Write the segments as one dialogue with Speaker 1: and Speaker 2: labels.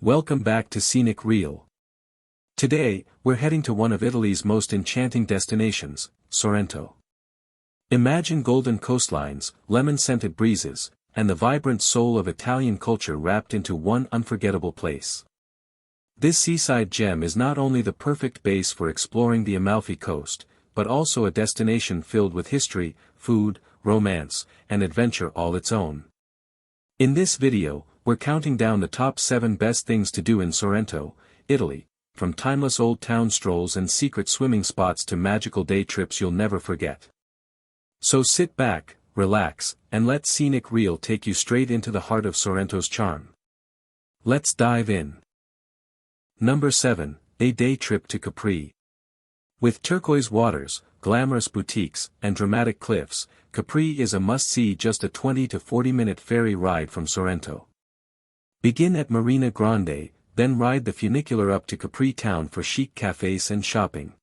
Speaker 1: Welcome back to Scenic Reel. Today, we're heading to one of Italy's most enchanting destinations, Sorrento. Imagine golden coastlines, lemon-scented breezes, and the vibrant soul of Italian culture wrapped into one unforgettable place. This seaside gem is not only the perfect base for exploring the Amalfi Coast, but also a destination filled with history, food, romance, and adventure all its own. In this video, we're counting down the top 7 best things to do in Sorrento, Italy, from timeless old town strolls and secret swimming spots to magical day trips you'll never forget. So sit back, relax, and let Scenic Reel take you straight into the heart of Sorrento's charm. Let's dive in. Number 7, a day trip to Capri. With turquoise waters, glamorous boutiques, and dramatic cliffs, Capri is a must-see. Just a 20 to 40-minute ferry ride from Sorrento. Begin at Marina Grande, then ride the funicular up to Capri town for chic cafes and shopping.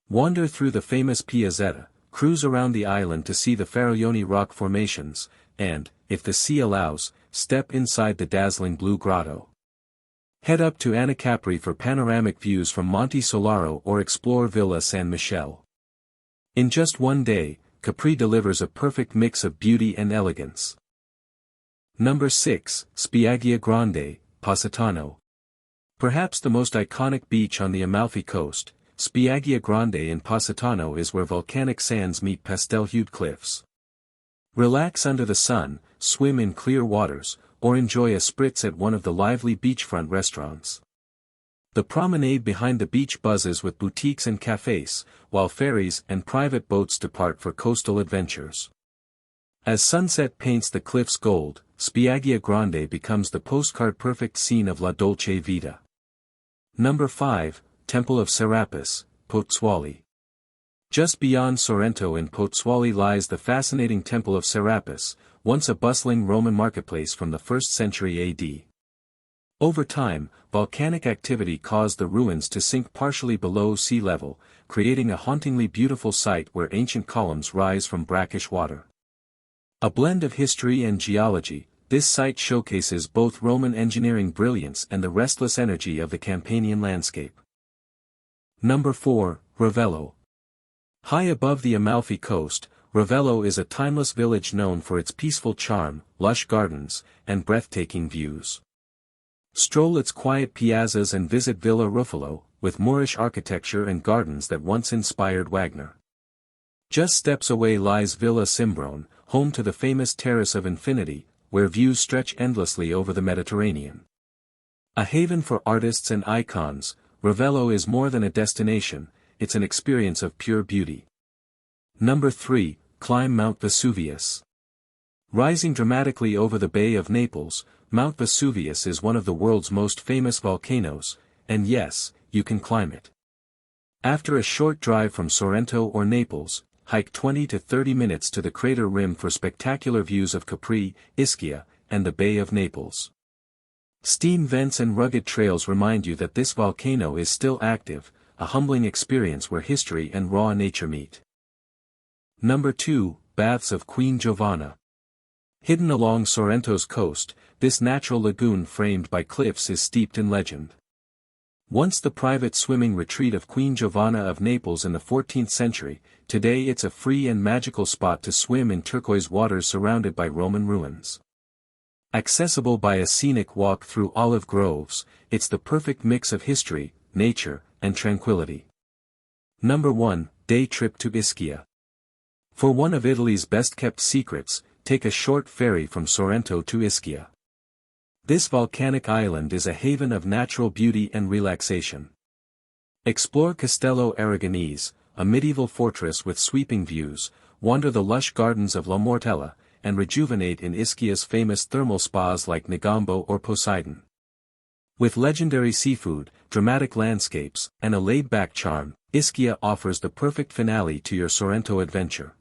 Speaker 1: Wander through the famous Piazzetta, cruise around the island to see the Faraglioni rock formations, and, if the sea allows, step inside the dazzling Blue Grotto. Head up to Capri for panoramic views from Monte Solaro or explore Villa San Michele. In just one day, Capri delivers a perfect mix of beauty and elegance. Number 6, Spiaggia Grande, Positano. Perhaps the most iconic beach on the Amalfi Coast, Spiaggia Grande in Positano is where volcanic sands meet pastel-hued cliffs. Relax under the sun, swim in clear waters, or enjoy a spritz at one of the lively beachfront restaurants. The promenade behind the beach buzzes with boutiques and cafes, while ferries and private boats depart for coastal adventures. As sunset paints the cliffs gold, Spiaggia Grande becomes the postcard-perfect scene of La Dolce Vita. Number 5, Temple of Serapis, Pozzuoli. Just beyond Sorrento in Pozzuoli lies the fascinating Temple of Serapis, once a bustling Roman marketplace from the 1st century AD. Over time, volcanic activity caused the ruins to sink partially below sea level, creating a hauntingly beautiful sight where ancient columns rise from brackish water. A blend of history and geology, this site showcases both Roman engineering brilliance and the restless energy of the Campanian landscape. Number 4, Ravello. High above the Amalfi Coast, Ravello is a timeless village known for its peaceful charm, lush gardens, and breathtaking views. Stroll its quiet piazzas and visit Villa Ruffalo, with Moorish architecture and gardens that once inspired Wagner. Just steps away lies Villa Simbrone, home to the famous Terrace of Infinity, where views stretch endlessly over the Mediterranean. A haven for artists and icons, Ravello is more than a destination, it's an experience of pure beauty. Number 3, climb Mount Vesuvius. Rising dramatically over the Bay of Naples, Mount Vesuvius is one of the world's most famous volcanoes, and yes, you can climb it. After a short drive from Sorrento or Naples, hike 20 to 30 minutes to the crater rim for spectacular views of Capri, Ischia, and the Bay of Naples. Steam vents and rugged trails remind you that this volcano is still active, a humbling experience where history and raw nature meet. Number 2, Baths of Queen Giovanna. Hidden along Sorrento's coast, this natural lagoon framed by cliffs is steeped in legend. Once the private swimming retreat of Queen Giovanna of Naples in the 14th century, today it's a free and magical spot to swim in turquoise waters surrounded by Roman ruins. Accessible by a scenic walk through olive groves, it's the perfect mix of history, nature, and tranquility. Number 1, day trip to Ischia. For one of Italy's best-kept secrets, take a short ferry from Sorrento to Ischia. This volcanic island is a haven of natural beauty and relaxation. Explore Castello Aragonese, a medieval fortress with sweeping views, wander the lush gardens of La Mortella, and rejuvenate in Ischia's famous thermal spas like Negombo or Poseidon. With legendary seafood, dramatic landscapes, and a laid-back charm, Ischia offers the perfect finale to your Sorrento adventure.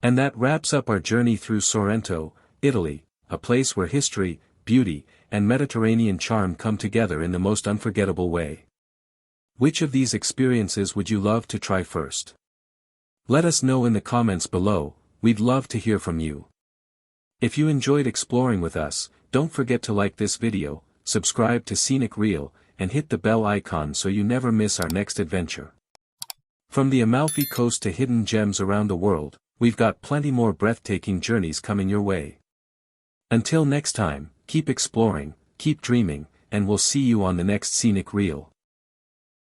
Speaker 1: And that wraps up our journey through Sorrento, Italy, a place where history, beauty, and Mediterranean charm come together in the most unforgettable way. Which of these experiences would you love to try first? Let us know in the comments below, we'd love to hear from you. If you enjoyed exploring with us, don't forget to like this video, subscribe to Scenic Reel, and hit the bell icon so you never miss our next adventure. From the Amalfi Coast to hidden gems around the world, we've got plenty more breathtaking journeys coming your way. Until next time, keep exploring, keep dreaming, and we'll see you on the next Scenic Reel.